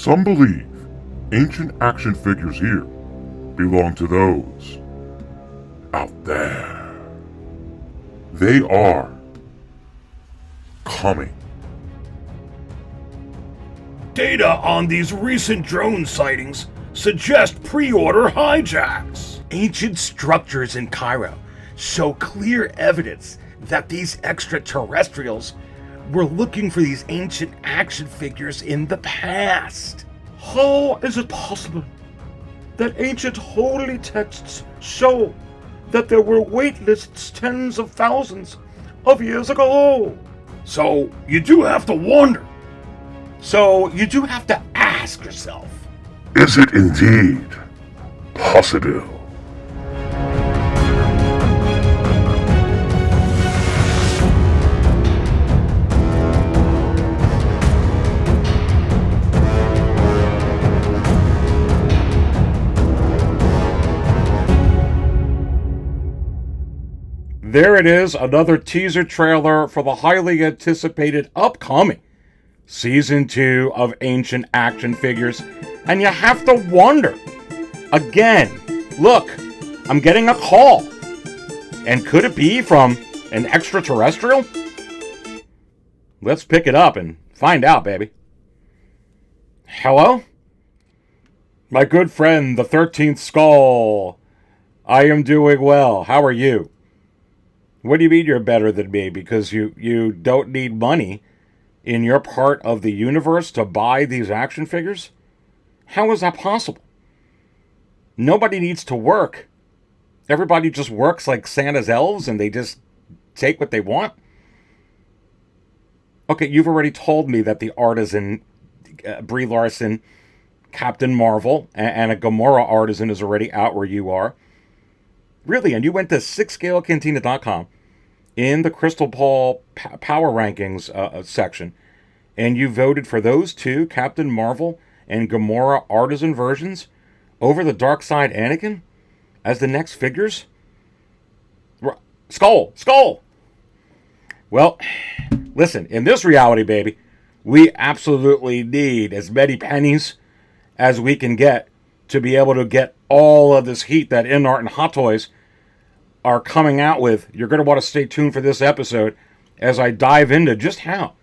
Some believe ancient action figures here belong to those out there. They are coming. Data on these recent drone sightings suggest pre-order hijacks. Ancient structures in Cairo show clear evidence that these extraterrestrials were looking for these ancient action figures in the past. How is it possible that ancient holy texts show that there were wait lists tens of thousands of years ago? So you do have to wonder. So you do have to ask yourself, Is it indeed possible? There it is, another teaser trailer for the highly anticipated upcoming Season 2 of Ancient Action Figures. And you have to wonder, again, look, I'm getting a call. And could it be from an extraterrestrial? Let's pick it up and find out, baby. Hello? My good friend, the 13th Skull. I am doing well. How are you? What do you mean you're better than me? Because you don't need money in your part of the universe to buy these action figures? How is that possible? Nobody needs to work. Everybody just works like Santa's elves and they just take what they want? Okay, you've already told me that the artisan, Brie Larson, Captain Marvel, and a Gamora artisan is already out where you are. Really, and you went to 6scalecantina.com in the Crystal Ball Power Rankings section, and you voted for those two, Captain Marvel and Gamora artisan versions, over the Darkseid Anakin as the next figures? Skull! Well, listen, in this reality, baby, we absolutely need as many pennies as we can get to be able to get all of this heat that InArt and Hot Toys are coming out with. You're going to want to stay tuned for this episode as I dive into just how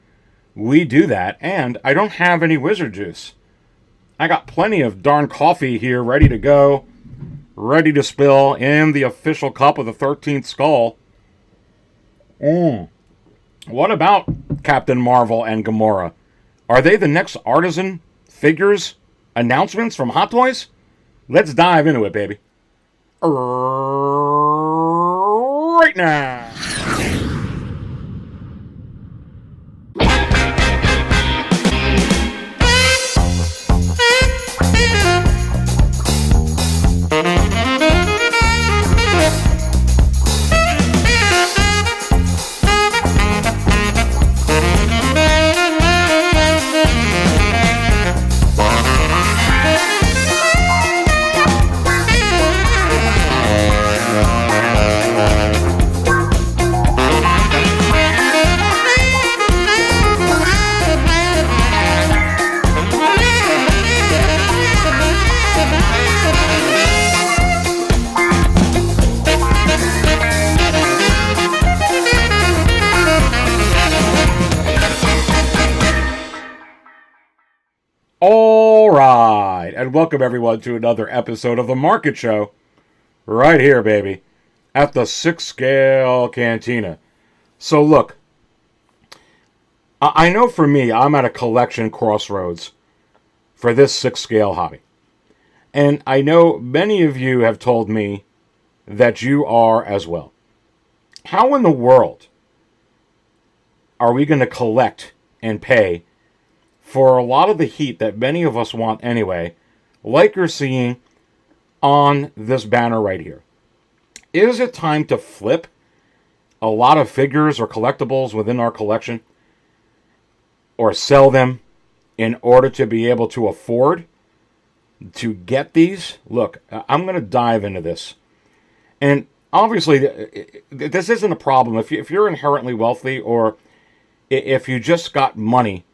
we do that. And I don't have any wizard juice. I got plenty of darn coffee here ready to go, ready to spill in the official cup of the 13th Skull. What about Captain Marvel and Gamora? Are they the next artisan figures announcements from Hot Toys? Let's dive into it, baby. Right now. Alright, and welcome everyone to another episode of The Market Show, right here, baby, at the 6 Scale Cantina. So look, I know for me, I'm at a collection crossroads for this 6 scale hobby. And I know many of you have told me that you are as well. How in the world are we going to collect and pay for a lot of the heat that many of us want anyway, like you're seeing on this banner right here? Is it time to flip a lot of figures or collectibles within our collection, or sell them in order to be able to afford to get these? Look, I'm going to dive into this. And obviously, this isn't a problem. If you're inherently wealthy, or if you just got money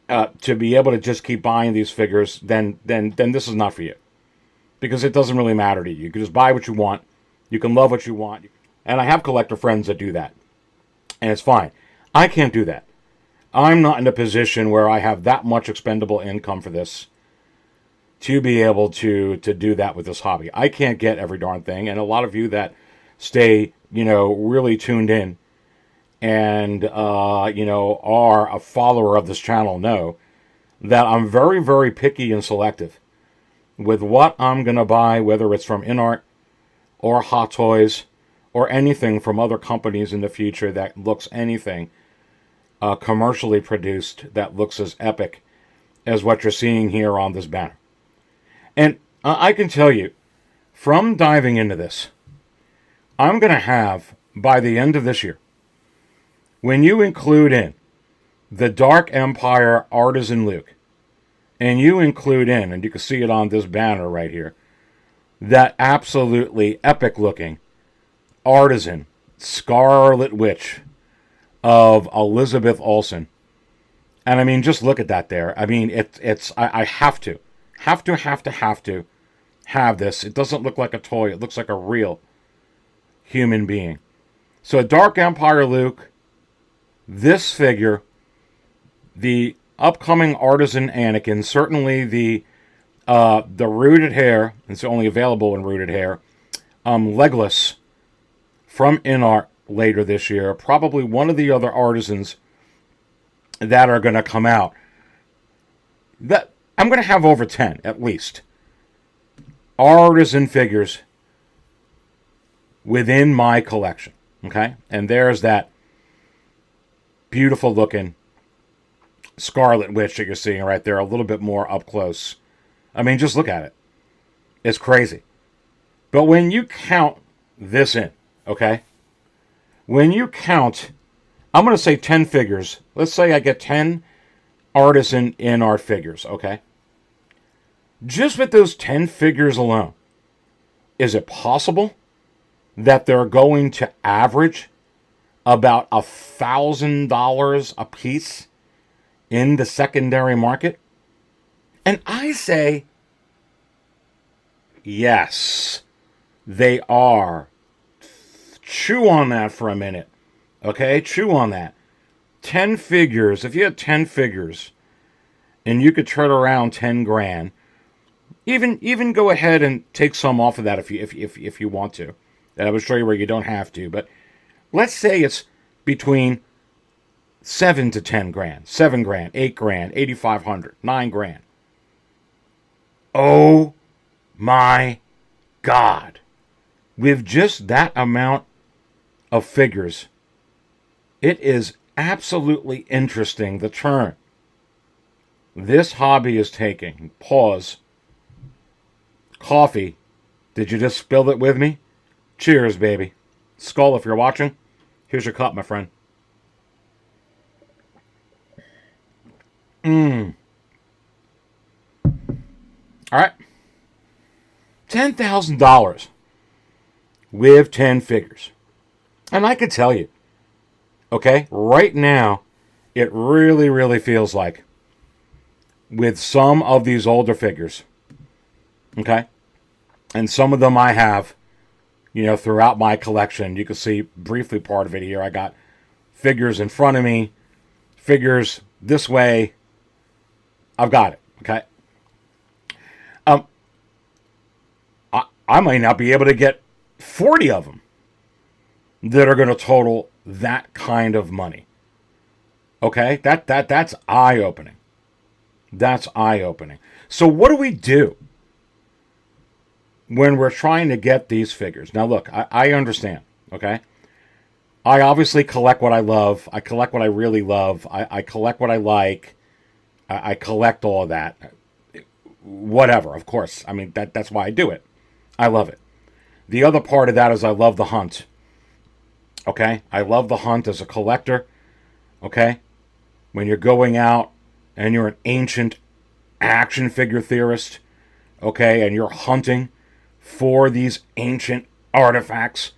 to be able to just keep buying these figures, then this is not for you. Because it doesn't really matter to you. You can just buy what you want. You can love what you want. And I have collector friends that do that. And it's fine. I can't do that. I'm not in a position where I have that much expendable income for this to be able to do that with this hobby. I can't get every darn thing. And a lot of you that stay, really tuned in and, are a follower of this channel know that I'm very, very picky and selective with what I'm going to buy, whether it's from InArt or Hot Toys or anything from other companies in the future that looks anything commercially produced that looks as epic as what you're seeing here on this banner. And I can tell you, from diving into this, I'm going to have, by the end of this year, when you include in the Dark Empire Artisan Luke, and you include in, and you can see it on this banner right here, that absolutely epic-looking Artisan Scarlet Witch of Elizabeth Olsen. And I mean, just look at that there. I mean, I have to have this. It doesn't look like a toy. It looks like a real human being. So Dark Empire Luke, this figure, the upcoming Artisan Anakin, certainly the rooted hair, it's only available in rooted hair, Legless from InArt later this year, probably one of the other Artisans that are going to come out. That I'm going to have over 10, at least, Artisan figures within my collection, okay? And there's that beautiful looking Scarlet Witch that you're seeing right there, a little bit more up close. I mean, just look at it. It's crazy. But when you count this in, okay? When you count, I'm going to say 10 figures. Let's say I get 10 Artisan InArt figures, okay? Just with those 10 figures alone, is it possible that they're going to average about $1,000 a piece in the secondary market? And I say, yes, they are. Chew on that for a minute. Okay? Chew on that. 10 figures. If you had 10 figures and you could turn around 10 grand, even go ahead and take some off of that if you want to. I will show you where you don't have to, but let's say it's between 7 to 10 grand, 7 grand, 8 grand, 8,500, 9 grand. Oh my God. With just that amount of figures, it is absolutely interesting the turn this hobby is taking. Pause. Coffee. Did you just spill it with me? Cheers, baby. Skull, if you're watching, here's your cup, my friend. All right. $10,000 with 10 figures. And I could tell you, okay, right now, it really, really feels like with some of these older figures, okay, and some of them I have, throughout my collection. You can see briefly part of it here. I got figures in front of me, figures this way. I've got it, okay? I might not be able to get 40 of them that are going to total that kind of money. Okay? That's eye-opening. That's eye-opening. So what do we do when we're trying to get these figures? Now, look, I understand, okay? I obviously collect what I love. I collect what I really love. I collect what I like. I collect all of that. Whatever, of course. I mean, that's why I do it. I love it. The other part of that is I love the hunt. Okay? I love the hunt as a collector. Okay? When you're going out and you're an ancient action figure theorist, okay, and you're hunting for these ancient artifacts,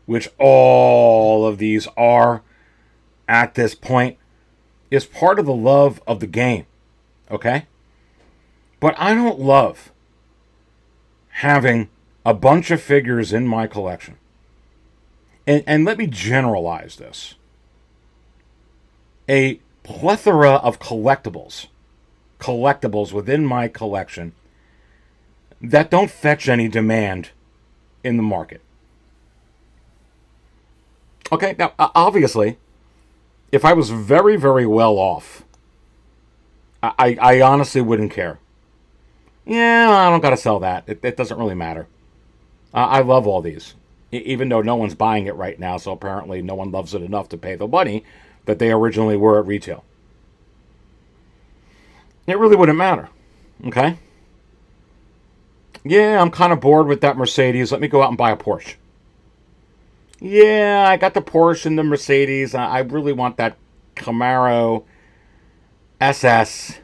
which all of these are at this point, is part of the love of the game. Okay? But I don't love having a bunch of figures in my collection. And let me generalize this. A plethora of collectibles within my collection that don't fetch any demand in the market. Okay, now, obviously, if I was very, very well off, I honestly wouldn't care. Yeah, I don't got to sell that. It doesn't really matter. I love all these, even though no one's buying it right now, so apparently no one loves it enough to pay the money that they originally were at retail. It really wouldn't matter. Okay? Yeah, I'm kind of bored with that Mercedes. Let me go out and buy a Porsche. Yeah, I got the Porsche and the Mercedes. I really want that Camaro SS,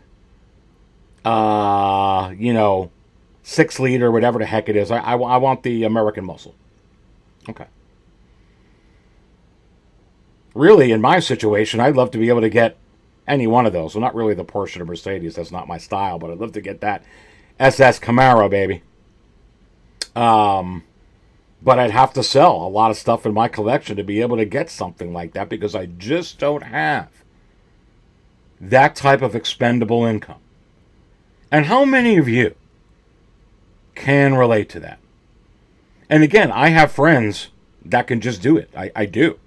6-liter, whatever the heck it is. I want the American Muscle. Okay. Really, in my situation, I'd love to be able to get any one of those. Well, not really the Porsche or Mercedes. That's not my style, but I'd love to get that SS Camaro, baby. But I'd have to sell a lot of stuff in my collection to be able to get something like that because I just don't have that type of expendable income. And how many of you can relate to that? And again, I have friends that can just do it. I do.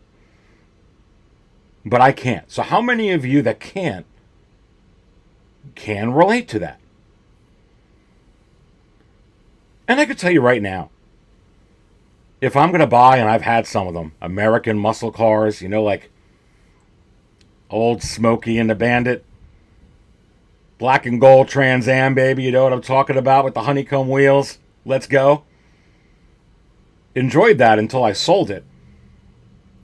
But I can't. So how many of you that can relate to that? And I could tell you right now, if I'm going to buy, and I've had some of them, American muscle cars, like old Smokey and the Bandit, black and gold Trans Am, baby, you know what I'm talking about with the honeycomb wheels. Let's go. Enjoyed that until I sold it.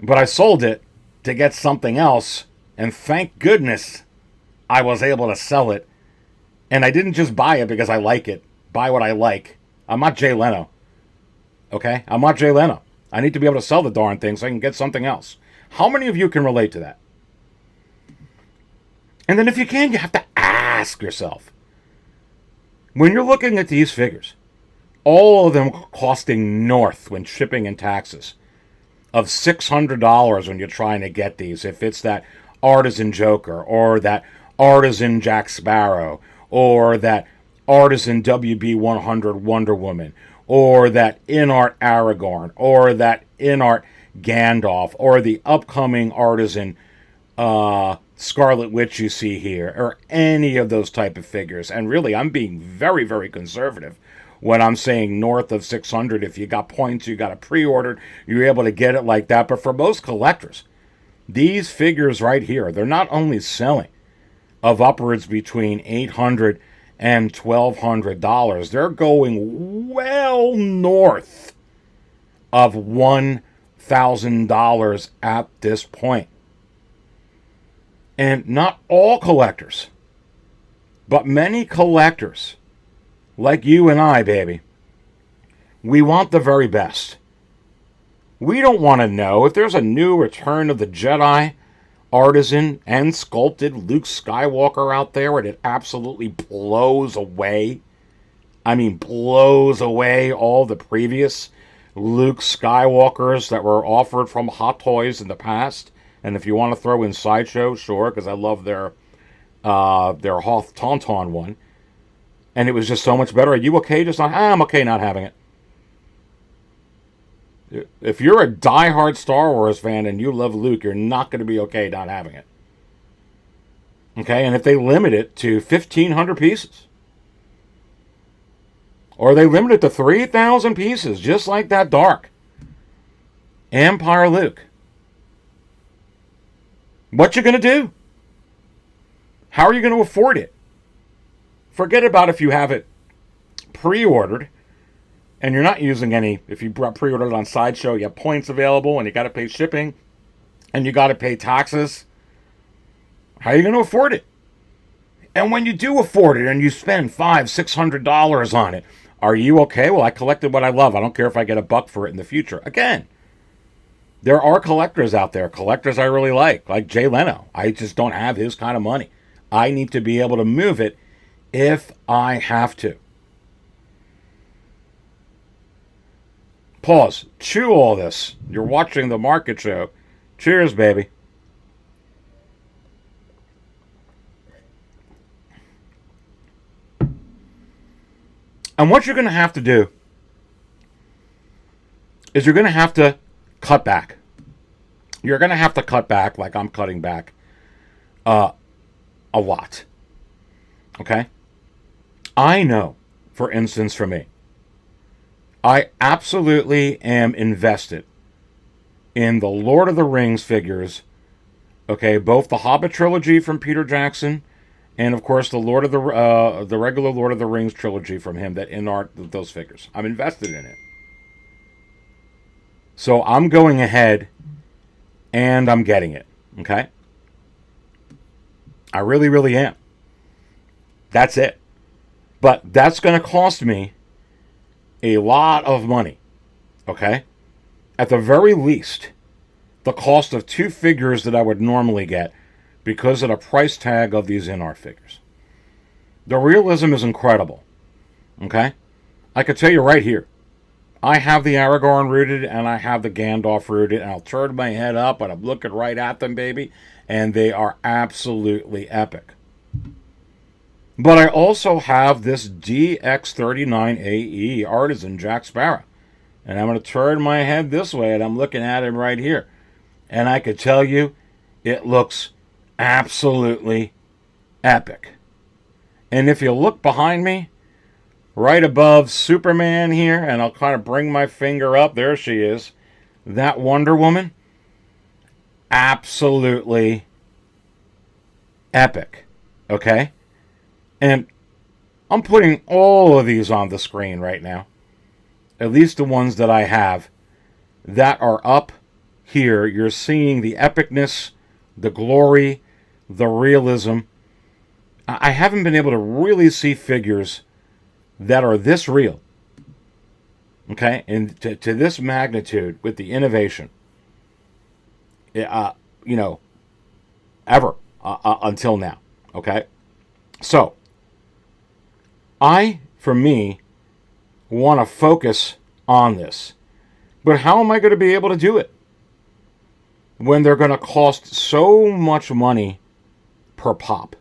But I sold it to get something else, and thank goodness I was able to sell it. And I didn't just buy it because I like it. Buy what I like. I'm not Jay Leno. Okay? I'm not Jay Leno. I need to be able to sell the darn thing so I can get something else. How many of you can relate to that? And then if you can, you have to ask yourself. When you're looking at these figures, all of them costing north when shipping and taxes of $600 when you're trying to get these. If it's that artisan Joker or that artisan Jack Sparrow or that artisan WB100 Wonder Woman or that InArt Aragorn or that InArt Gandalf or the upcoming artisan Scarlet Witch you see here, or any of those type of figures. And really, I'm being very, very conservative when I'm saying north of 600. If you got points, you got it pre-ordered, you're able to get it like that. But for most collectors, these figures right here, they're not only selling of upwards between $800 and $1,200, they're going well north of $1,000 at this point. And not all collectors, but many collectors, like you and I, baby, we want the very best. We don't want to know if there's a new Return of the Jedi artisan and sculpted Luke Skywalker out there and it absolutely blows away. I mean, blows away all the previous Luke Skywalkers that were offered from Hot Toys in the past. And if you want to throw in Sideshow, sure, because I love their Hoth Tauntaun one. And it was just so much better. Are you okay just not? I'm okay not having it. If you're a diehard Star Wars fan and you love Luke, you're not going to be okay not having it. Okay, and if they limit it to 1,500 pieces, or they limit it to 3,000 pieces, just like that Dark Empire Luke, what you going to do? How are you going to afford it? Forget about if you have it pre-ordered and you're not using any. If you pre-ordered it on Sideshow, you have points available and you got to pay shipping and you got to pay taxes. How are you going to afford it? And when you do afford it and you spend $500-$600 on it, are you okay? Well, I collected what I love. I don't care if I get a buck for it in the future. Again, there are collectors out there, collectors I really like Jay Leno. I just don't have his kind of money. I need to be able to move it if I have to. Pause. Chew all this. You're watching the market show. Cheers, baby. And what you're going to have to do is you're going to have to cut back. You're going to have to cut back like I'm cutting back a lot. Okay? I know, for instance, for me, I absolutely am invested in the Lord of the Rings figures. Okay, both the Hobbit trilogy from Peter Jackson, and of course the the regular Lord of the Rings trilogy from him that InArt those figures. I'm invested in it. So I'm going ahead and I'm getting it. Okay? I really, really am. That's it. But that's going to cost me a lot of money. Okay? At the very least, the cost of 2 figures that I would normally get because of the price tag of these InArt figures. The realism is incredible. Okay? I could tell you right here. I have the Aragorn rooted and I have the Gandalf rooted, and I'll turn my head up and I'm looking right at them, baby, and they are absolutely epic. But I also have this DX39AE Artisan Jack Sparrow. And I'm going to turn my head this way and I'm looking at him right here. And I could tell you, it looks absolutely epic. And if you look behind me, right above Superman here, and I'll kind of bring my finger up, there she is, that Wonder Woman, absolutely epic. Okay? And I'm putting all of these on the screen right now. At least the ones that I have that are up here. You're seeing the epicness, the glory, the realism. I haven't been able to really see figures that are this real. Okay? And to this magnitude with the innovation. Ever. Until now. Okay? So, for me, want to focus on this. But how am I going to be able to do it when they're going to cost so much money per pop?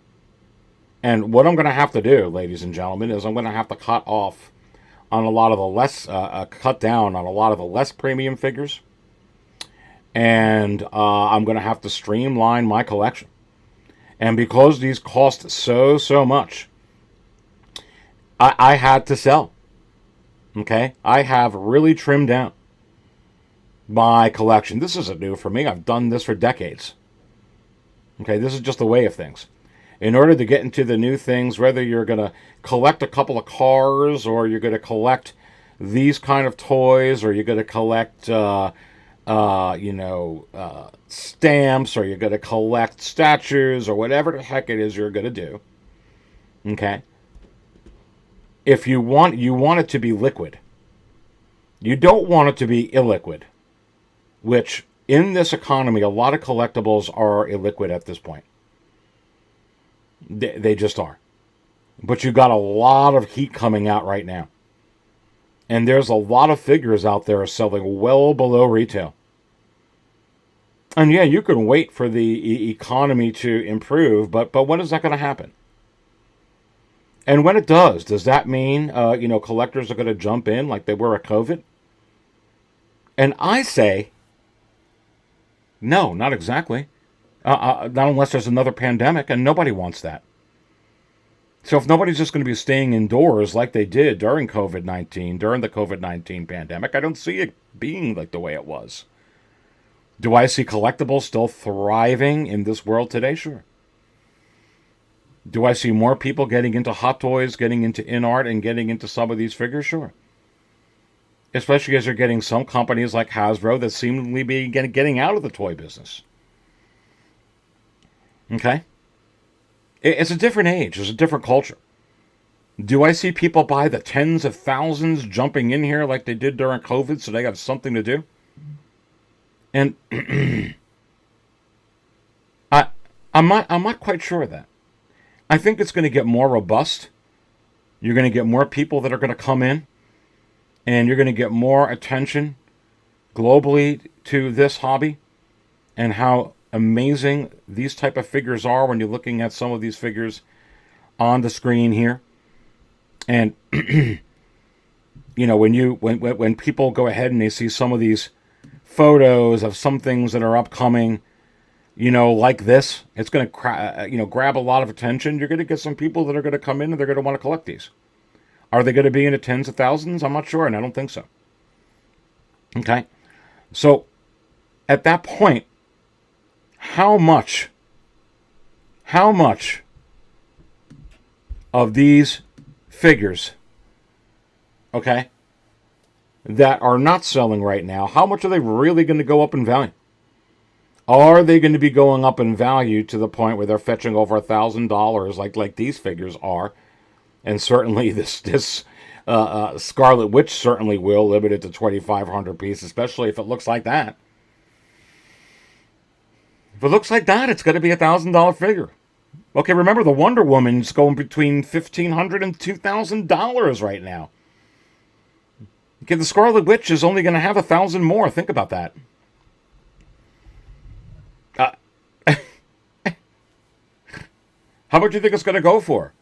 And what I'm going to have to do, ladies and gentlemen, is I'm going to have to cut off on a lot of the less, cut down on a lot of the less premium figures. And I'm going to have to streamline my collection. And because these cost so much, I had to sell. Okay? I have really trimmed down my collection. This isn't new for me. I've done this for decades. Okay? This is just the way of things. In order to get into the new things, whether you're going to collect a couple of cars, or you're going to collect these kind of toys, or you're going to collect, stamps, or you're going to collect statues, or whatever the heck it is you're going to do. Okay? If you want it to be liquid. You don't want it to be illiquid, which in this economy, a lot of collectibles are illiquid at this point. They just are. But you got a lot of heat coming out right now. And there's a lot of figures out there selling well below retail. And yeah, you can wait for the economy to improve, but when is that going to happen? And when it does that mean, collectors are going to jump in like they were at COVID? And I say, no, not exactly. Not unless there's another pandemic, and nobody wants that. So if nobody's just going to be staying indoors like they did during COVID-19, during the COVID-19 pandemic, I don't see it being like the way it was. Do I see collectibles still thriving in this world today? Sure. Do I see more people getting into Hot Toys, getting into InArt, and getting into some of these figures? Sure. Especially as you're getting some companies like Hasbro that seemingly be getting out of the toy business. Okay? It's a different age. It's a different culture. Do I see people by the tens of thousands jumping in here like they did during COVID so they have something to do? And I'm not quite sure of that. I think it's going to get more robust You're going to get more people that are going to come in, and you're going to get more attention globally to this hobby and how amazing these type of figures are when you're looking at some of these figures on the screen here. And when people go ahead and they see some of these photos of some things that are upcoming, like this, it's going to grab a lot of attention. You're going to get some people that are going to come in and they're going to want to collect these. Are they going to be in the tens of thousands? I'm not sure, and I don't think so. Okay, so at that point, how much of these figures, okay, that are not selling right now, how much are they really going to go up in value? Are they going to be going up in value to the point where they're fetching over $1,000 like these figures are? And certainly this Scarlet Witch certainly will, limited to 2,500 pieces, especially if it looks like that. If it looks like that, it's going to be $1,000 figure. Okay, remember the Wonder Woman's going between $1,500 and $2,000 right now. Okay, the Scarlet Witch is only going to have 1,000 more. Think about that. How much do you think it's going to go for?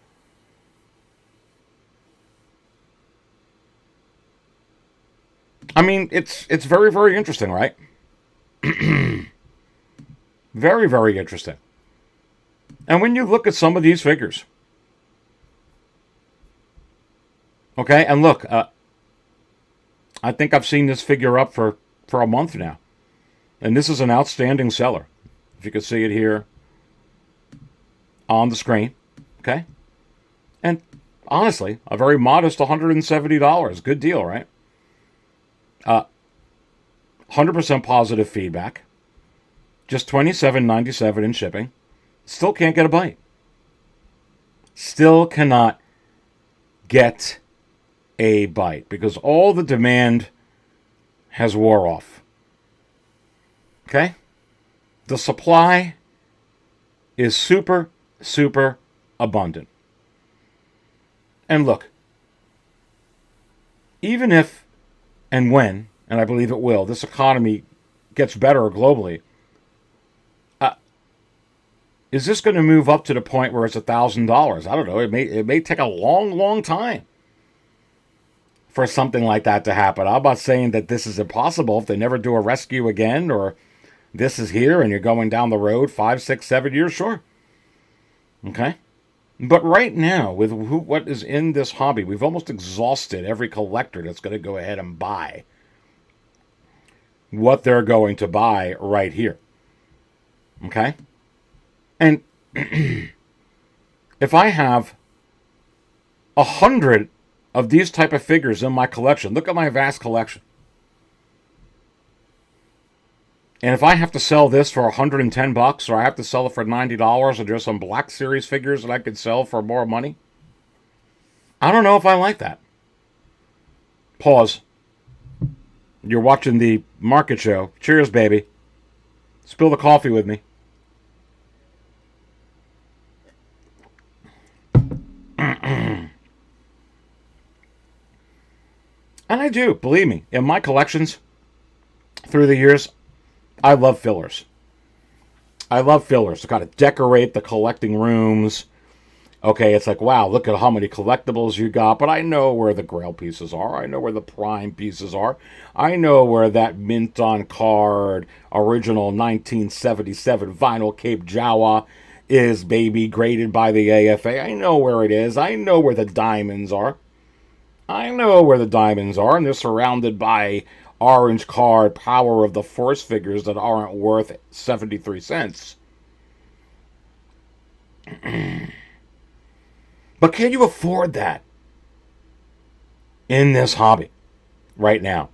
I mean, it's very, very interesting, right? Very, very interesting. And when you look at some of these figures, okay, and look, I think I've seen this figure up for a month now. And this is an outstanding seller. If you can see it here on the screen, okay? And honestly, a very modest $170. Good deal, right? 100% positive feedback. Just $27.97 in shipping. Still can't get a bite. Still cannot get a bite because all the demand has wore off. Okay? The supply is super, super abundant. And look, even if and when, and I believe it will, this economy gets better globally, is this going to move up to the point where it's $1,000? I don't know. It may take a long, long time for something like that to happen. I'm not saying that this is impossible if they never do a rescue again, or this is here and you're going down the road 5, 6, 7 years, sure. Okay? But right now, with what is in this hobby, we've almost exhausted every collector that's going to go ahead and buy what they're going to buy right here. Okay? And if I have 100 of these type of figures in my collection, look at my vast collection. And if I have to sell this for $110, or I have to sell it for $90, or there's some Black Series figures that I could sell for more money, I don't know if I like that. Pause. You're watching the market show. Cheers, baby. Spill the coffee with me. And I do, believe me, in my collections through the years, I love fillers. I love fillers. To kind of decorate the collecting rooms. Okay, it's like, wow, look at how many collectibles you got, but I know where the Grail pieces are. I know where the Prime pieces are. I know where that mint on card, original 1977 vinyl Cape Jawa is, baby, graded by the AFA. I know where it is. I know where the diamonds are. And they're surrounded by orange card Power of the Force figures that aren't worth 73 cents. But can you afford that in this hobby right now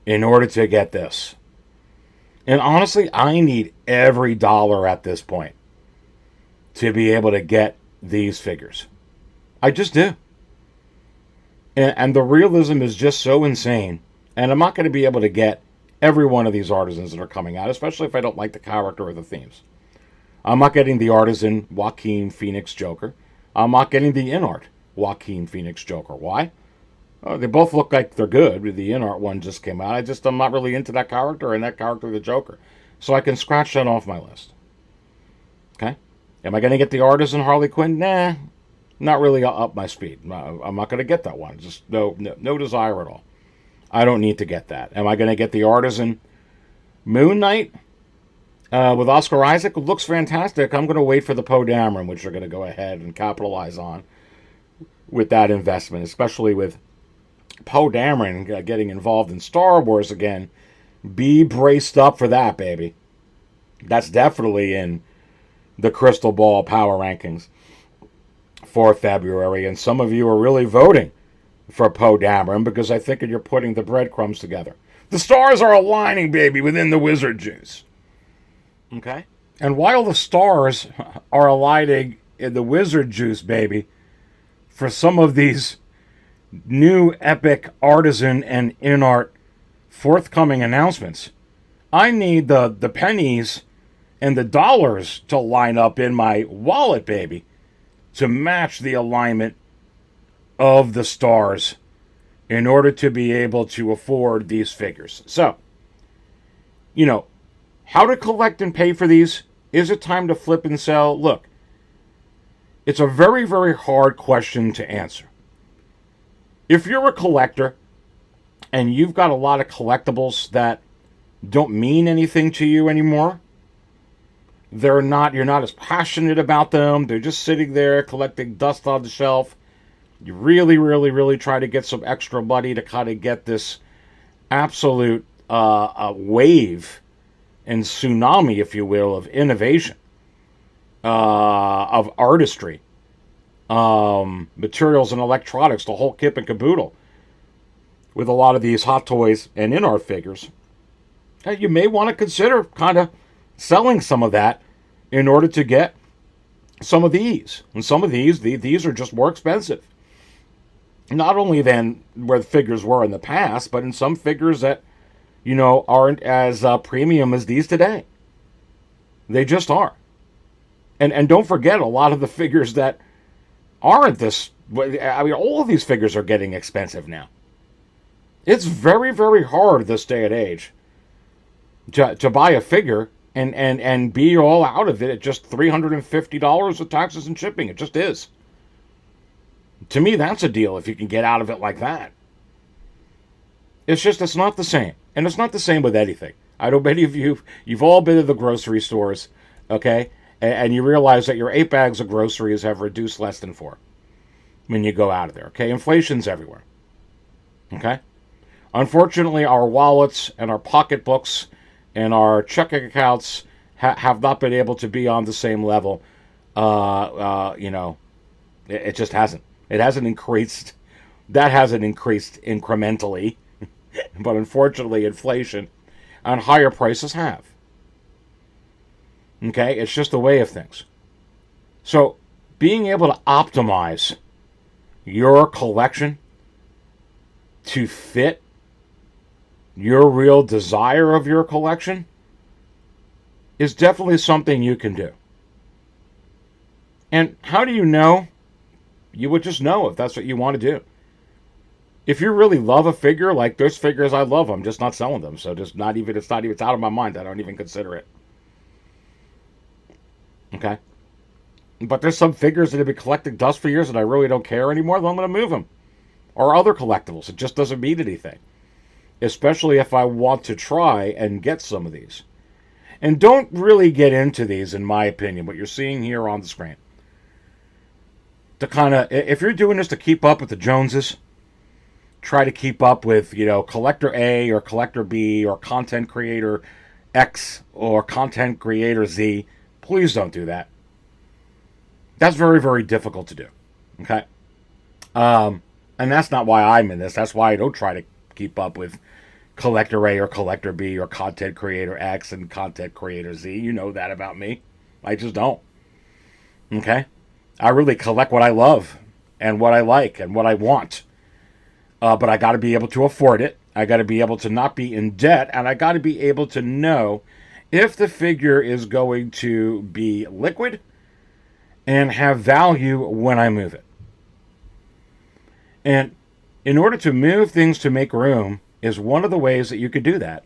in order to get this? And honestly, I need every dollar at this point to be able to get these figures. I just do. And the realism is just so insane. And I'm not going to be able to get every one of these artisans that are coming out, especially if I don't like the character or the themes. I'm not getting the artisan Joaquin Phoenix Joker. I'm not getting the InArt Joaquin Phoenix Joker. Why? They both look like they're good. The InArt one just came out. I'm not really into that character and that character, the Joker. So I can scratch that off my list. Okay? Am I going to get the Artisan Harley Quinn? Nah, not really up my speed. I'm not going to get that one. Just no desire at all. I don't need to get that. Am I going to get the Artisan Moon Knight with Oscar Isaac? It looks fantastic. I'm going to wait for the Poe Dameron, which they're going to go ahead and capitalize on with that investment, especially with Poe Dameron getting involved in Star Wars again. Be braced up for that, baby. That's definitely in the Crystal Ball Power Rankings for February. And some of you are really voting for Poe Dameron because I think you're putting the breadcrumbs together. The stars are aligning, baby, within the wizard juice. Okay? And while the stars are aligning in the wizard juice, baby, for some of these new epic Artisan and InArt forthcoming announcements, I need the pennies and the dollars to line up in my wallet, baby, to match the alignment of the stars in order to be able to afford these figures. So, how to collect and pay for these? Is it time to flip and sell? Look, it's a very, very hard question to answer. If you're a collector and you've got a lot of collectibles that don't mean anything to you anymore, you're not as passionate about them, they're just sitting there collecting dust on the shelf, you really, really, really try to get some extra money to kind of get this absolute wave and tsunami, if you will, of innovation, of artistry, materials and electronics, the whole kit and caboodle, with a lot of these Hot Toys and InArt figures, you may want to consider kind of selling some of that in order to get some of these. And some of these are just more expensive. Not only than where the figures were in the past, but in some figures that, aren't as premium as these today. They just are. And don't forget, a lot of the figures that aren't this, all of these figures are getting expensive now. It's very, very hard this day and age to buy a figure and be all out of it at just $350 with taxes and shipping. It just is. To me, that's a deal if you can get out of it like that. It's not the same. And it's not the same with anything. I know many of you've all been to the grocery stores, okay? And you realize that your 8 bags of groceries have reduced less than 4 when you go out of there, okay? Inflation's everywhere, okay? Unfortunately, our wallets and our pocketbooks and our checking accounts have not been able to be on the same level. It just hasn't. It hasn't increased. That hasn't increased incrementally. But unfortunately, inflation and higher prices have. Okay? It's just the way of things. So, being able to optimize your collection to fit your real desire of your collection is definitely something you can do. And how do you know? You would just know if that's what you want to do. If you really love a figure, like those figures I love, I'm just not selling them. So it's out of my mind. I don't even consider it. Okay? But there's some figures that have been collecting dust for years and I really don't care anymore, then I'm going to move them. Or other collectibles. It just doesn't mean anything. Especially if I want to try and get some of these. And don't really get into these, in my opinion, what you're seeing here on the screen. To kind of, if you're doing this to keep up with the Joneses, try to keep up with, Collector A or Collector B or Content Creator X or Content Creator Z, please don't do that. That's very, very difficult to do. Okay? And that's not why I'm in this. That's why I don't try to keep up with Collector A or Collector B or Content Creator X and Content Creator Z. You know that about me. I just don't. Okay? I really collect what I love and what I like and what I want. But I got to be able to afford it. I got to be able to not be in debt. And I got to be able to know if the figure is going to be liquid and have value when I move it. And in order to move things to make room is one of the ways that you could do that.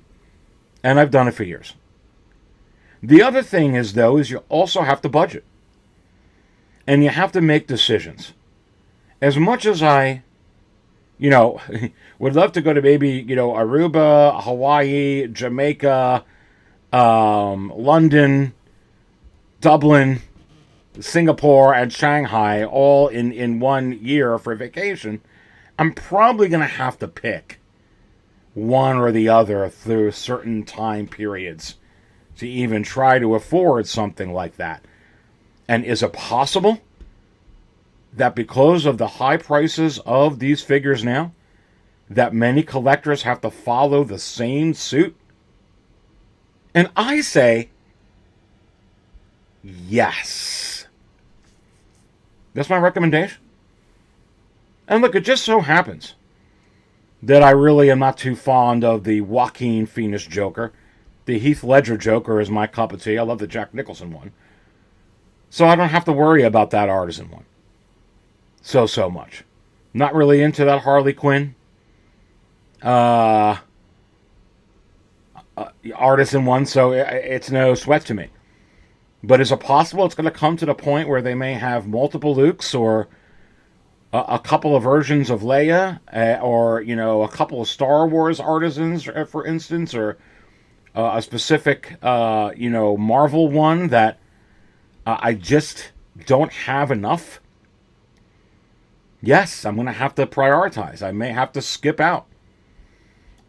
And I've done it for years. The other thing is, though, is you also have to budget. And you have to make decisions. As much as I, would love to go to maybe, Aruba, Hawaii, Jamaica, London, Dublin, Singapore, and Shanghai all in 1 year for vacation, I'm probably going to have to pick one or the other through certain time periods to even try to afford something like that. And is it possible that because of the high prices of these figures now, that many collectors have to follow the same suit? And I say, yes. That's my recommendation. And look, it just so happens that I really am not too fond of the Joaquin Phoenix Joker. The Heath Ledger Joker is my cup of tea. I love the Jack Nicholson one. So I don't have to worry about that artisan one so much. Not really into that Harley Quinn artisan one, so it's no sweat to me. But is it possible it's going to come to the point where they may have multiple Lukes, or a couple of versions of Leia, or a couple of Star Wars artisans, for instance, or a specific Marvel one that I just don't have enough? Yes, I'm going to have to prioritize. I may have to skip out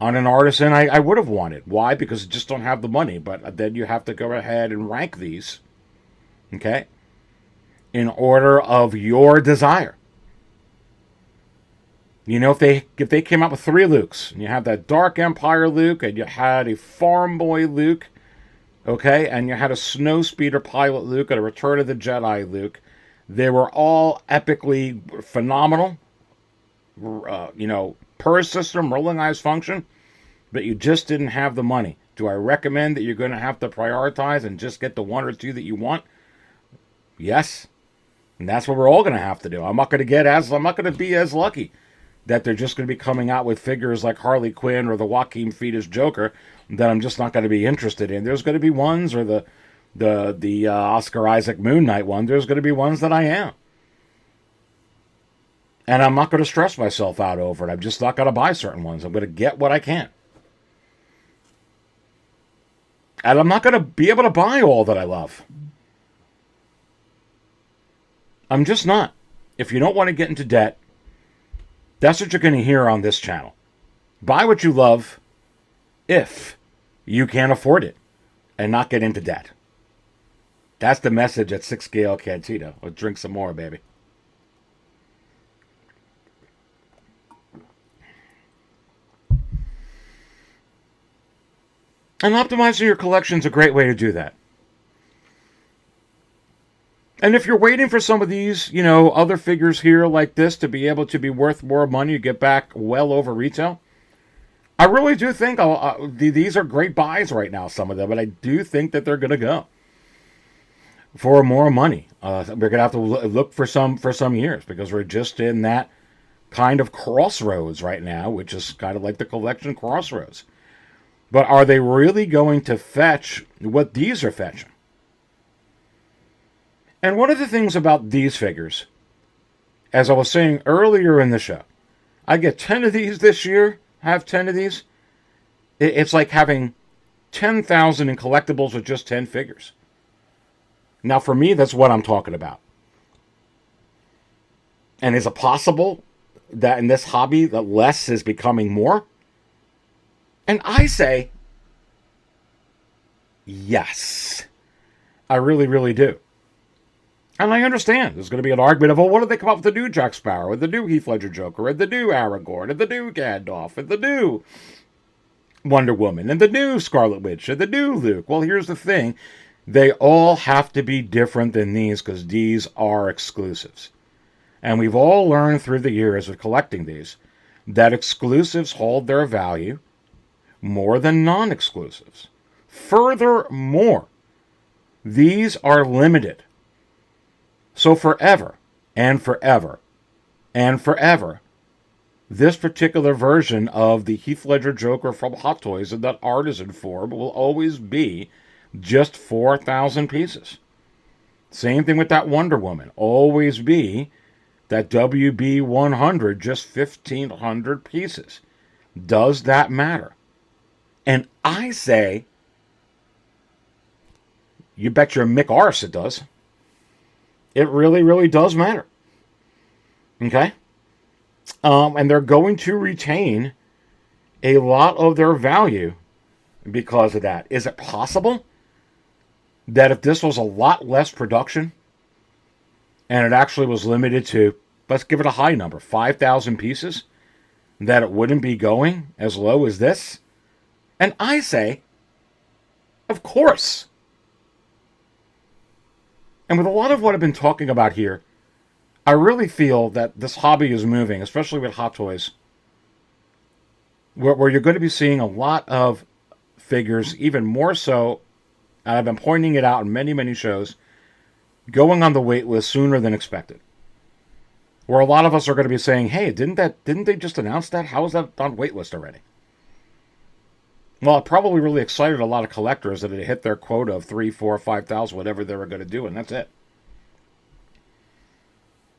on an artisan I would have wanted. Why? Because I just don't have the money. But then you have to go ahead and rank these, okay, in order of your desire. If they came out with 3 Lukes, and you have that Dark Empire Luke, and you had a Farm Boy Luke, okay, and you had a Snowspeeder Pilot Luke and a Return of the Jedi Luke, they were all epically phenomenal, per system, rolling eyes function, but you just didn't have the money. Do I recommend that you're going to have to prioritize and just get the 1 or 2 that you want? Yes. And that's what we're all going to have to do. I'm not going to be as lucky that they're just going to be coming out with figures like Harley Quinn or the Joaquin Phoenix Joker that I'm just not going to be interested in. There's going to be ones, or the Oscar Isaac Moon Knight one, there's going to be ones that I am. And I'm not going to stress myself out over it. I'm just not going to buy certain ones. I'm going to get what I can. And I'm not going to be able to buy all that I love. I'm just not. If you don't want to get into debt, that's what you're going to hear on this channel. Buy what you love if you can't afford it and not get into debt. That's the message at 6 Scale Cantina. Let's drink some more, baby. And optimizing your collection is a great way to do that. And if you're waiting for some of these, other figures here like this to be able to be worth more money, you get back well over retail, I really do think these are great buys right now, some of them, but I do think that they're going to go for more money. We're going to have to look for some years, because we're just in that kind of crossroads right now, which is kind of like the collection crossroads. But are they really going to fetch what these are fetching? And one of the things about these figures, as I was saying earlier in the show, I get 10 of these this year, have 10 of these. It's like having 10,000 in collectibles with just 10 figures. Now, for me, that's what I'm talking about. And is it possible that in this hobby that less is becoming more? And I say, yes. I really, really do. And I understand there's going to be an argument of, well, what did they come up with the new Jack Sparrow, and the new Heath Ledger Joker, and the new Aragorn, and the new Gandalf, and the new Wonder Woman, and the new Scarlet Witch, and the new Luke? Well, here's the thing. They all have to be different than these, because these are exclusives. And we've all learned through the years of collecting these that exclusives hold their value more than non-exclusives. Furthermore, these are limited. So forever, and forever, and forever, this particular version of the Heath Ledger Joker from Hot Toys in that artisan form will always be just 4,000 pieces. Same thing with that Wonder Woman. Always be that WB 100, just 1,500 pieces. Does that matter? And I say, you bet your Mick Arse it does. It really, really does matter. Okay? And they're going to retain a lot of their value because of that. Is it possible that if this was a lot less production and it actually was limited to, let's give it a high number, 5,000 pieces, that it wouldn't be going as low as this? And I say, of course. And with a lot of what I've been talking about here, I really feel that this hobby is moving, especially with Hot Toys, where you're going to be seeing a lot of figures, even more so, and I've been pointing it out in many, many shows, going on the wait list sooner than expected. Where a lot of us are going to be saying, hey, didn't they just announce that? How is that on wait list already? Well, it probably really excited a lot of collectors that it hit their quota of 3, 4, 5,000, whatever they were going to do, and that's it.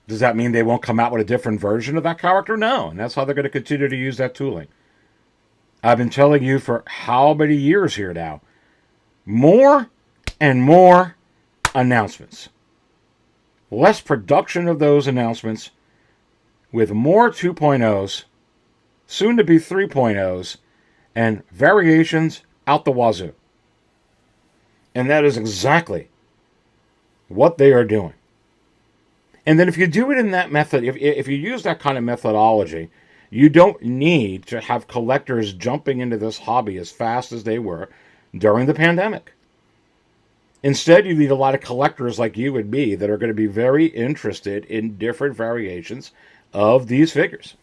Does that mean they won't come out with a different version of that character? No, and that's how they're going to continue to use that tooling. I've been telling you for how many years here now, more and more announcements. Less production of those announcements with more 2.0s, soon to be 3.0s, and variations out the wazoo. And that is exactly what they are doing. And then if you do it in that method, if you use that kind of methodology, you don't need to have collectors jumping into this hobby as fast as they were during the pandemic. Instead, you need a lot of collectors like you and me that are going to be very interested in different variations of these figures.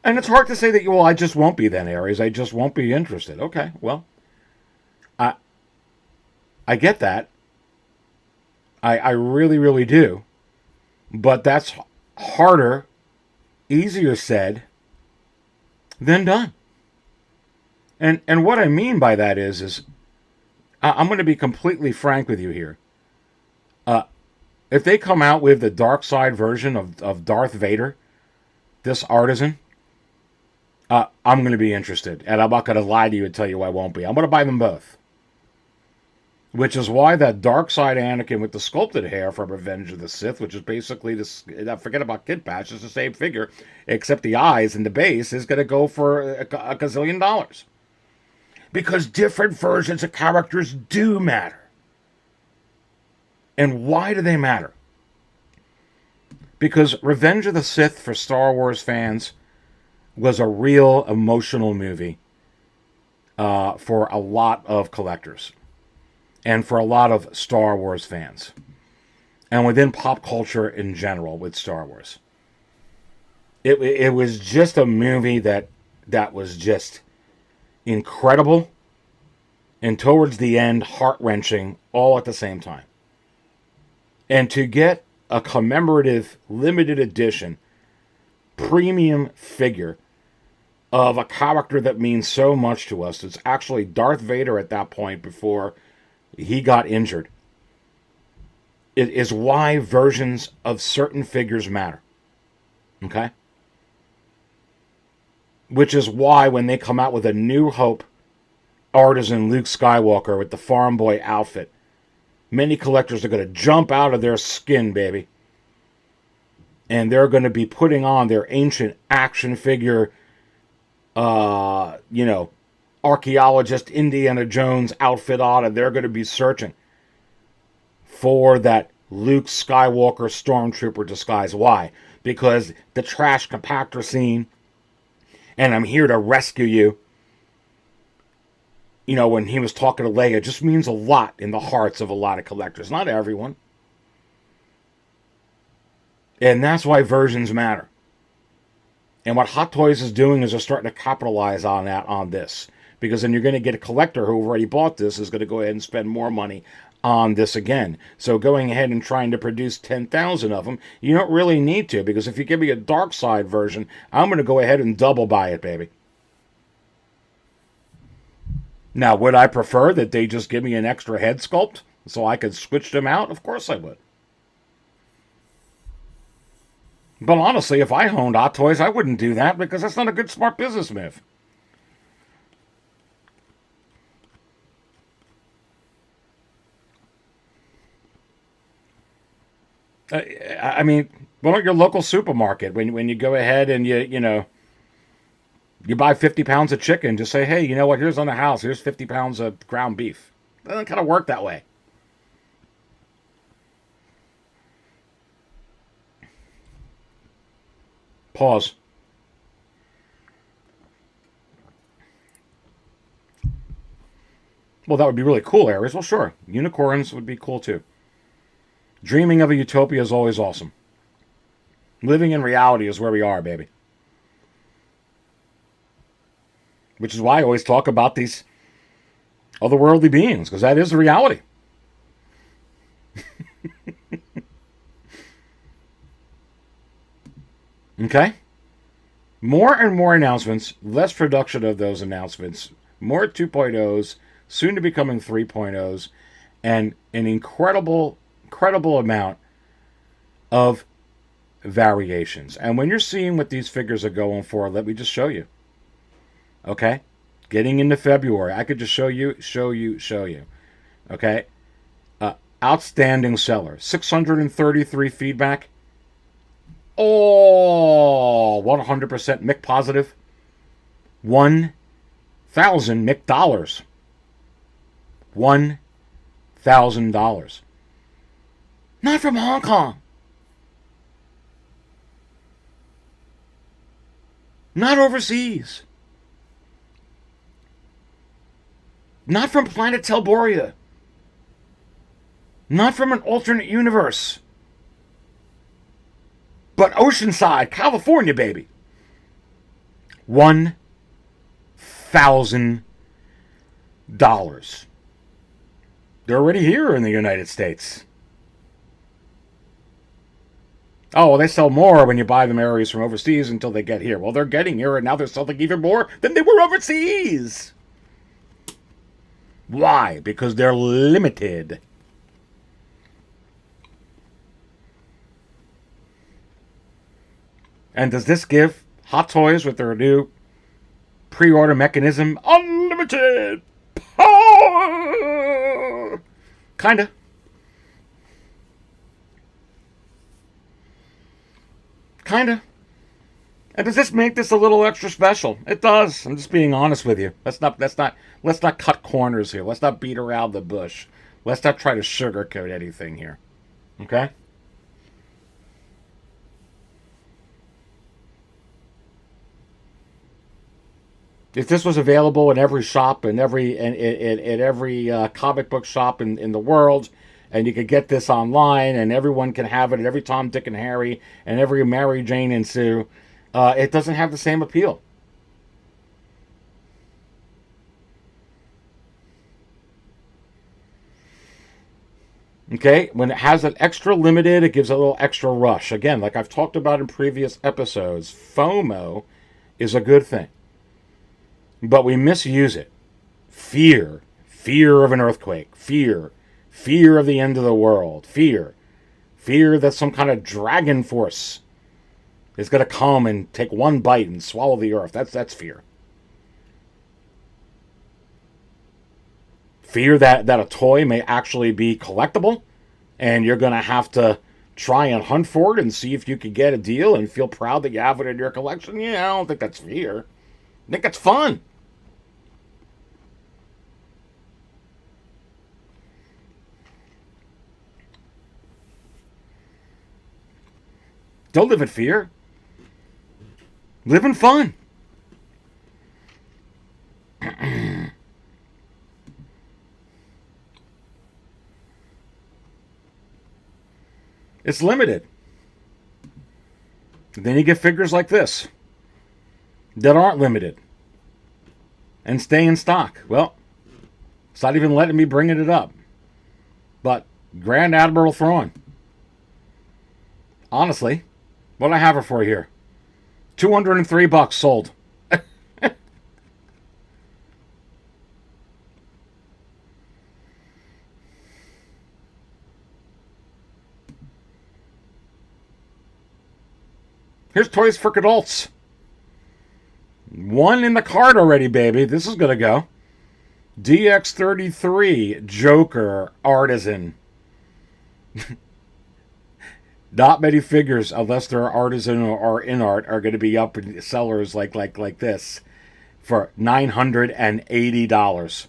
And it's hard to say that, well, I just won't be then, Aries. I just won't be interested. Okay, well, I get that. I really, really do. But that's harder, easier said than done. And what I mean by that is I'm going to be completely frank with you here. If they come out with the dark side version of Darth Vader, this artisan, I'm going to be interested. And I'm not going to lie to you and tell you I won't be. I'm going to buy them both. Which is why that dark side Anakin with the sculpted hair from Revenge of the Sith, which is basically this, forget about Kid Patch, it's the same figure, except the eyes and the base, is going to go for a gazillion dollars. Because different versions of characters do matter. And why do they matter? Because Revenge of the Sith for Star Wars fans was a real emotional movie for a lot of collectors. And for a lot of Star Wars fans. And within pop culture in general with Star Wars. It was just a movie that was just incredible. And towards the end, heart-wrenching all at the same time. And to get a commemorative, limited edition, premium figure of a character that means so much to us. It's actually Darth Vader at that point before he got injured. It is why versions of certain figures matter. Okay? Which is why when they come out with a New Hope artisan Luke Skywalker with the farm boy outfit, many collectors are going to jump out of their skin, baby. And they're going to be putting on their ancient action figure, archaeologist Indiana Jones outfit on, and they're going to be searching for that Luke Skywalker stormtrooper disguise. Why? Because the trash compactor scene, and I'm here to rescue you, when he was talking to Leia, just means a lot in the hearts of a lot of collectors. Not everyone. And that's why versions matter. And what Hot Toys is doing is they're starting to capitalize on that on this. Because then you're going to get a collector who already bought this is going to go ahead and spend more money on this again. So going ahead and trying to produce 10,000 of them, you don't really need to, because if you give me a dark side version, I'm going to go ahead and double buy it, baby. Now, would I prefer that they just give me an extra head sculpt so I could switch them out? Of course I would. But honestly, if I owned Hot Toys, I wouldn't do that, because that's not a good, smart business move. I mean, what about your local supermarket? When you go ahead and you buy 50 pounds of chicken, just say, hey, you know what? Here's on the house. Here's 50 pounds of ground beef. It doesn't kind of work that way. Pause. Well, that would be really cool, Aries. Well, sure. Unicorns would be cool, too. Dreaming of a utopia is always awesome. Living in reality is where we are, baby. Which is why I always talk about these otherworldly beings, because that is the reality. Okay? More and more announcements, less production of those announcements, more 2.0s, soon to becoming 3.0s, and an incredible amount of variations. And when you're seeing what these figures are going for, let me just show you. Okay? Getting into February, I could just show you. Okay? Outstanding seller. 633 feedback. Oh, 100% Mick positive. 1,000 Mick dollars. $1,000. Not from Hong Kong. Not overseas. Not from planet Telboria. Not from an alternate universe. But Oceanside, California, baby. $1,000. They're already here in the United States. Oh, well, they sell more when you buy them areas from overseas until they get here. Well, they're getting here, and now they're selling even more than they were overseas. Why? Because they're limited. And does this give Hot Toys, with their new pre-order mechanism, unlimited power? Kinda. Kinda. And does this make this a little extra special? It does. I'm just being honest with you. Let's not cut corners here. Let's not beat around the bush. Let's not try to sugarcoat anything here. Okay? If this was available in every shop and every comic book shop in the world, and you could get this online, and everyone can have it, and every Tom, Dick, and Harry, and every Mary, Jane, and Sue, it doesn't have the same appeal. Okay, when it has an extra limited, it gives a little extra rush. Again, like I've talked about in previous episodes, FOMO is a good thing. But we misuse it. Fear of an earthquake, fear of the end of the world, fear that some kind of dragon force is going to come and take one bite and swallow the earth. That's fear. Fear that a toy may actually be collectible, and you're going to have to try and hunt for it and see if you can get a deal and feel proud that you have it in your collection. Yeah, I don't think that's fear. I think that's fun. Don't live in fear. Live in fun. It's limited. Then you get figures like this that aren't limited and stay in stock. Well, it's not even letting me bring it up. But Grand Admiral Thrawn. Honestly, what do I have her for here? $203 sold. Here's Toys for Adults. One in the cart already, baby. This is going to go. DX33 Joker Artisan. Not many figures, unless they're artisan or InArt, are going to be up in sellers like this for $980.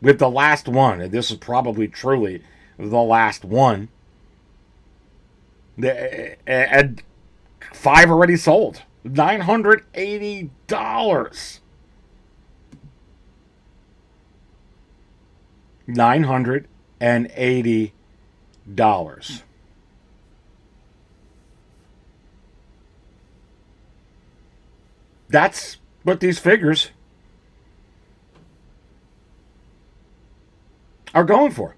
With the last one, and this is probably truly the last one, and 5 already sold. $980. $980. That's what these figures are going for.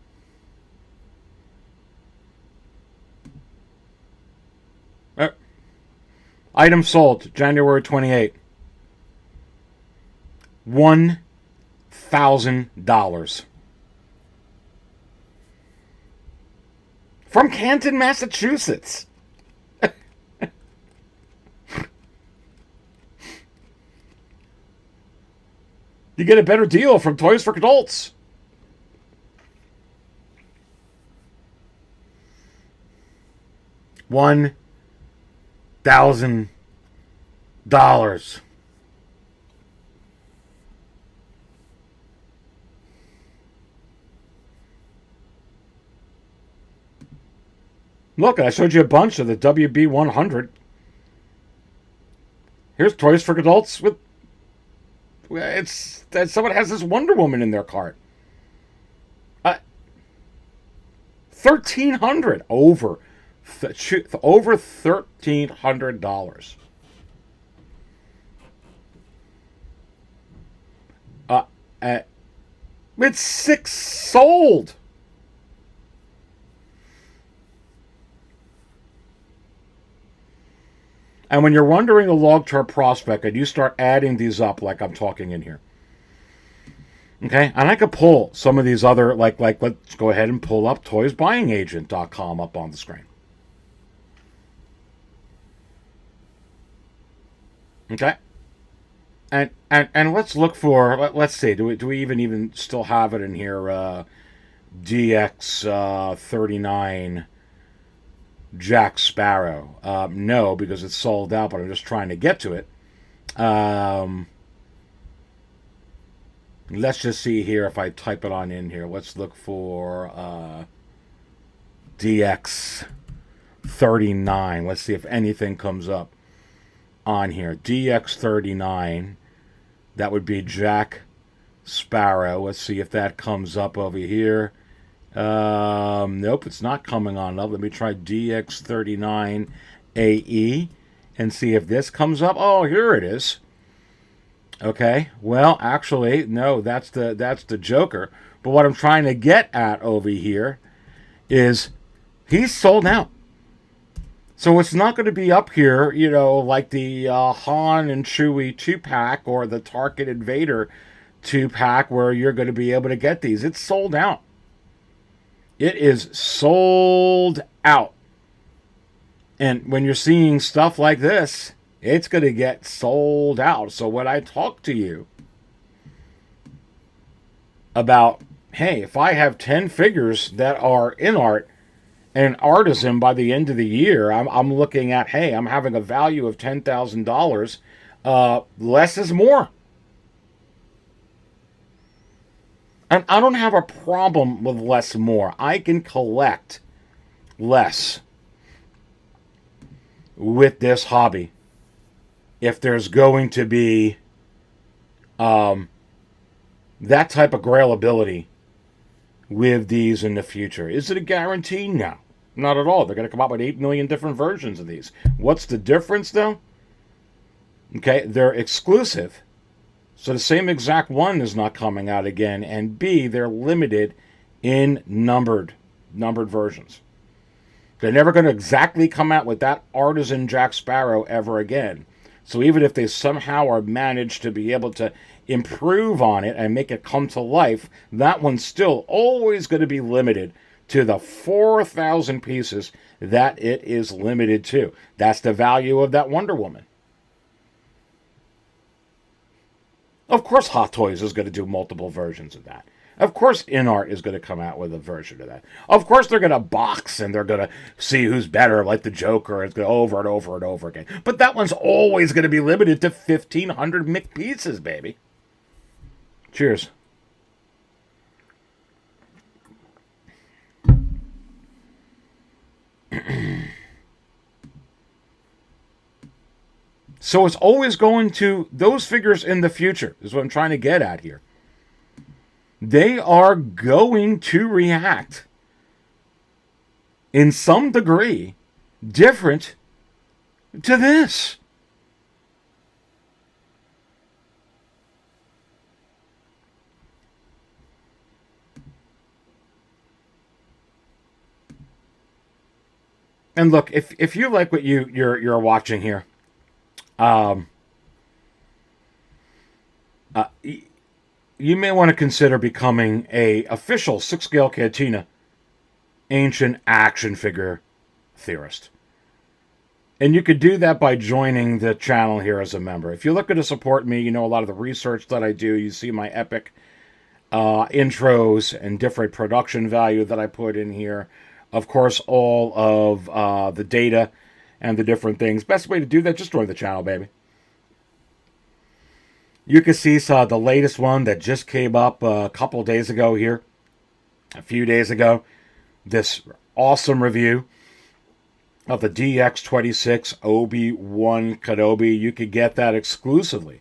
Item sold January 28. $1,000. From Canton, Massachusetts. You get a better deal from Toys for Adults. $1,000. Look, I showed you a bunch of the WB100. Here's Toys for Adults with... It's that someone has this Wonder Woman in their cart. $1,300 over $1,300. It's 6 sold. And when you're wondering a long-term prospect and you start adding these up like I'm talking in here. Okay? And I could pull some of these other, like let's go ahead and pull up toysbuyingagent.com up on the screen. Okay? And let's look for, let's see, do we even still have it in here? DX39 Jack Sparrow. No, because it's sold out, but I'm just trying to get to it. Let's just see here if I type it on in here. Let's look for DX39. Let's see if anything comes up on here. DX39. That would be Jack Sparrow. Let's see if that comes up over here. Nope, it's not coming on up. Let me try DX39 AE and see if this comes up. Oh, here it is. Okay, well, actually, no, that's the Joker. But what I'm trying to get at over here is he's sold out. So it's not going to be up here, you know, like the Han and Chewie 2-pack or the Tarkin and Vader 2-pack where you're going to be able to get these. It's sold out. It is sold out. And when you're seeing stuff like this, it's going to get sold out. So when I talk to you about, hey, if I have 10 figures that are InArt and artisan by the end of the year, I'm looking at, hey, I'm having a value of $10,000. Less is more. And I don't have a problem with less more. I can collect less with this hobby if there's going to be that type of grailability with these in the future. Is it a guarantee? No, not at all. They're going to come out with 8 million different versions of these. What's the difference, though? Okay, they're exclusive. So the same exact one is not coming out again. And B, they're limited in numbered numbered versions. They're never going to exactly come out with that artisan Jack Sparrow ever again. So even if they somehow are managed to be able to improve on it and make it come to life, that one's still always going to be limited to the 4,000 pieces that it is limited to. That's the value of that Wonder Woman. Of course Hot Toys is going to do multiple versions of that. Of course InArt is going to come out with a version of that. Of course they're going to box and they're going to see who's better, like the Joker. It's going to over and over and over again. But that one's always going to be limited to 1,500 MIC pieces, baby. Cheers. So it's always going to, those figures in the future, is what I'm trying to get at here. They are going to react in some degree different to this. And look, if you like what you're watching here, you may want to consider becoming a official 6-scale Cantina ancient action figure theorist. And you could do that by joining the channel here as a member. If you're looking to support me, you know a lot of the research that I do. You see my epic intros and different production value that I put in here. Of course, all of the data and the different things. Best way to do that, just join the channel, baby. You can see the latest one that just came up a couple days ago here. A few days ago. This awesome review of the DX26 Obi-Wan Kenobi. You could get that exclusively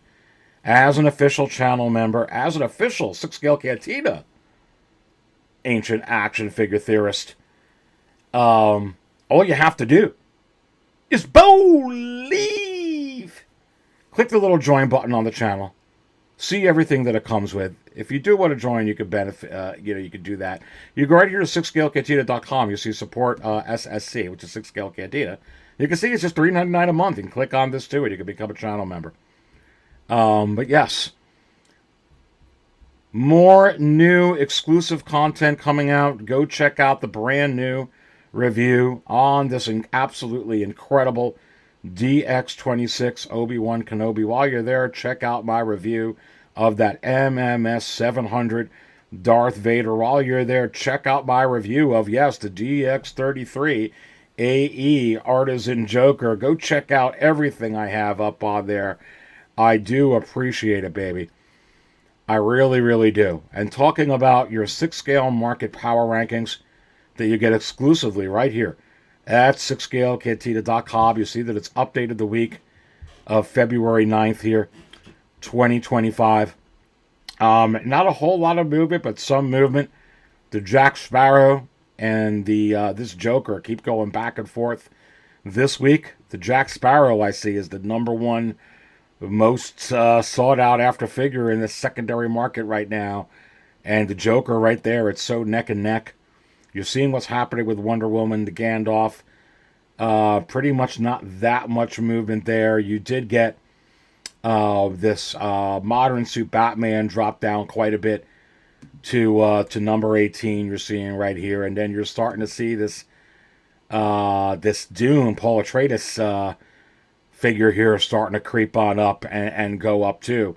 as an official channel member, as an official 6-scale Cantina ancient action figure theorist. All you have to do is believe. Click the little join button on the channel. See everything that it comes with. If you do want to join, you could benefit. You could do that. You go right here to 6scalecantina.com. You see support SSC, which is 6-scale Cantina. You can see it's just $3.99 a month. You can click on this too, and you can become a channel member. But yes, more new exclusive content coming out. Go check out the brand new review on this absolutely incredible DX26 Obi-Wan Kenobi. While you're there, check out my review of that MMS 700 Darth Vader. While you're there, check out my review of, yes, the DX33 AE Artisan Joker. Go check out everything I have up on there. I do appreciate it, baby. I really, really do. And talking about your 6-scale market power rankings that you get exclusively right here at 6scalecantina.com. You see that it's updated the week of February 9th here, 2025. Not a whole lot of movement, but some movement. The Jack Sparrow and the this Joker keep going back and forth. This week, the Jack Sparrow, I see, is the #1 most sought out after figure in the secondary market right now. And the Joker right there, it's so neck and neck. You're seeing what's happening with Wonder Woman, the Gandalf. Pretty much not that much movement there. You did get this modern suit Batman drop down quite a bit to number 18. You're seeing right here, and then you're starting to see this this Dune Paul Atreides figure here starting to creep on up and go up too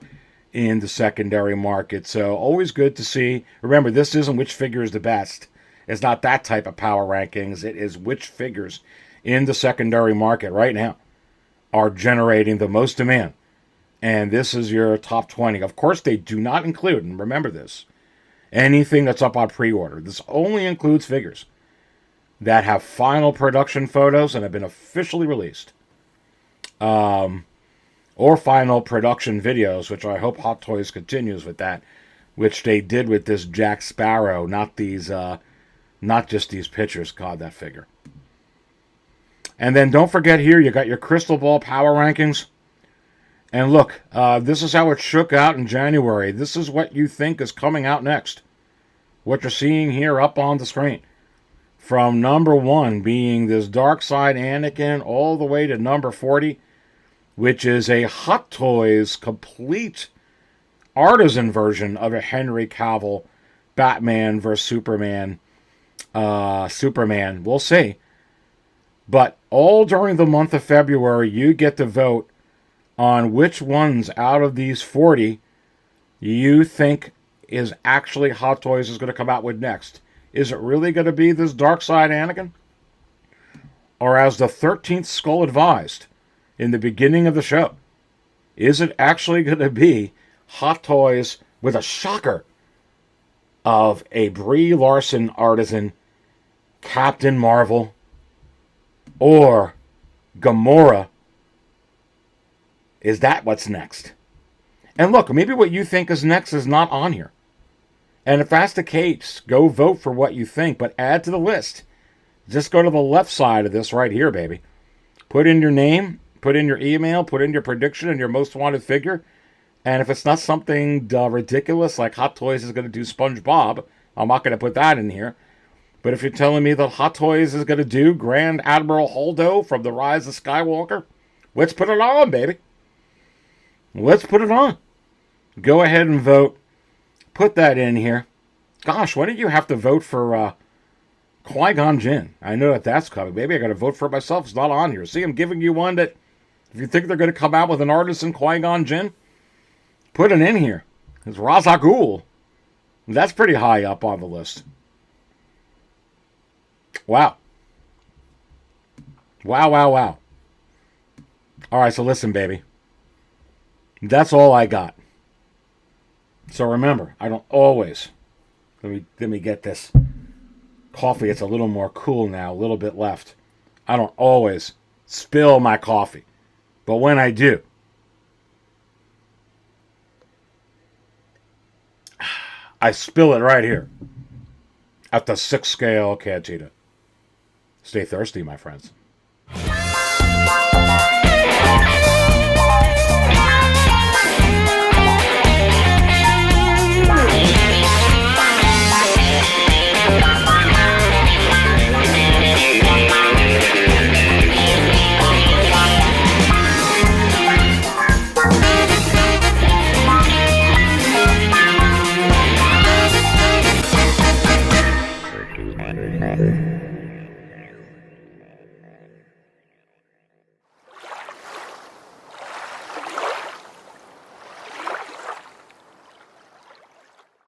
in the secondary market. So always good to see. Remember, this isn't which figure is the best. It's not that type of power rankings. It is which figures in the secondary market right now are generating the most demand. And this is your top 20. Of course, they do not include, and remember this, anything that's up on pre-order. This only includes figures that have final production photos and have been officially released. Or final production videos, which I hope Hot Toys continues with that, which they did with this Jack Sparrow, not these... not just these pictures. God, that figure. And then don't forget here, you got your Crystal Ball power rankings. And look, this is how it shook out in January. This is what you think is coming out next. What you're seeing here up on the screen. from number 1 being this Dark Side Anakin all the way to number 40, which is a Hot Toys complete artisan version of a Henry Cavill Batman vs. Superman. We'll see. But all during the month of February, you get to vote on which ones out of these 40 you think is actually Hot Toys is going to come out with next. Is it really going to be this Dark Side Anakin? Or as the 13th Skull advised in the beginning of the show, is it actually going to be Hot Toys with a shocker of a Brie Larson artisan Captain Marvel or Gamora? Is that what's next? And look, maybe what you think is next is not on here. And if that's the case, go vote for what you think, but add to the list. Just go to the left side of this right here, baby. Put in your name, put in your email, put in your prediction and your most wanted figure. And if it's not something ridiculous like Hot Toys is going to do SpongeBob, I'm not going to put that in here. But if you're telling me that Hot Toys is going to do Grand Admiral Holdo from The Rise of Skywalker, let's put it on, baby. Let's put it on. Go ahead and vote. Put that in here. Gosh, why did you have to vote for Qui-Gon Jinn? I know that that's coming. Maybe I got to vote for it myself. It's not on here. See, I'm giving you one that if you think they're going to come out with an artisan Qui-Gon Jinn, put it in here. It's Ra's al Ghul. That's pretty high up on the list. Wow. Wow, wow, wow. All right, so listen, baby. That's all I got. So remember, I don't always... Let me get this coffee. It's a little more cool now, a little bit left. I don't always spill my coffee. But when I do, I spill it right here at the 6 scale cantina. Stay thirsty, my friends.